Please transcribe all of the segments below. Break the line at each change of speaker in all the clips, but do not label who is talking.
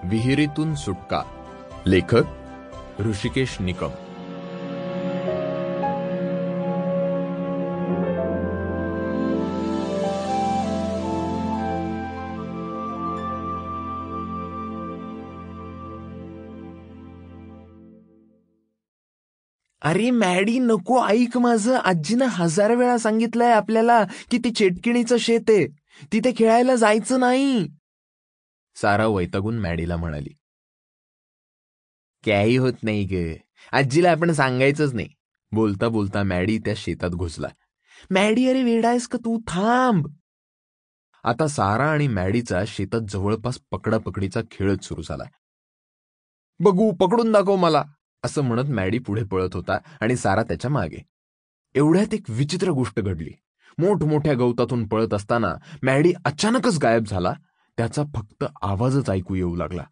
विहिरीतून सुटका. लेखक ऋषिकेश निकम.
अरे मॅडी नको, ऐक माझं. आजीनं 1000 वेळा सांगितलंय आपल्याला की ती चेटकिणीचं शेत आहे, तिथे खेळायला जायचं नाही.
सारा वैतागून मॅडीला म्हणाली.
काही होत नाही ग, आजीला आपण सांगायचंच नाही.
बोलता बोलता मॅडी त्या शेतात घुसला.
मॅडी अरे वेडायस का तू, थांब.
आता सारा आणि मॅडीचा शेतात जवळपास पकडापकडीचा खेळच सुरू झाला. बघू, पकडून दाखव मला, असं म्हणत मॅडी पुढे पळत होता आणि सारा त्याच्या मागे. एवढ्यात एक विचित्र गोष्ट घडली. मोठमोठ्या गवतातून पळत असताना मॅडी अचानकच गायब झाला. त्याचा फक्त आवाजच ऐकू येऊ लागला.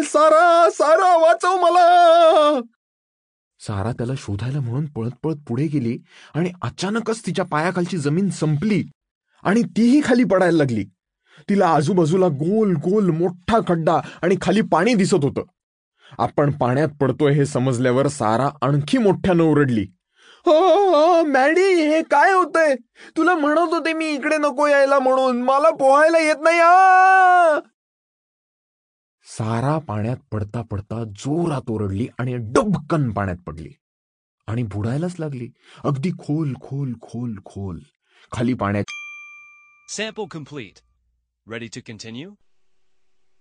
सारा, सारा वाचव मला. सारा त्याला शोधायला म्हणून पळत पळत पुढे गेली आणि अचानकच तिच्या पायाखालची जमीन संपली आणि तीही खाली पडायला लागली. तिला आजूबाजूला गोल गोल मोठा खड्डा आणि खाली पाणी दिसत होतं. आपण पाण्यात पडतोय हे समजल्यावर सारा आणखी मोठ्यानं ओरडली.
मॅडी, हे काय होतंय? तुला म्हणत होते मी इकडे नको यायला म्हणून, मला पोहायला येत नाही.
सारा पाण्यात पडता पडता जोरात ओरडली आणि डबकन पाण्यात पडली आणि बुडायलाच लागली. अगदी खोल खोल खोल खोल खाली पाण्यात.
Sample complete. Ready to continue?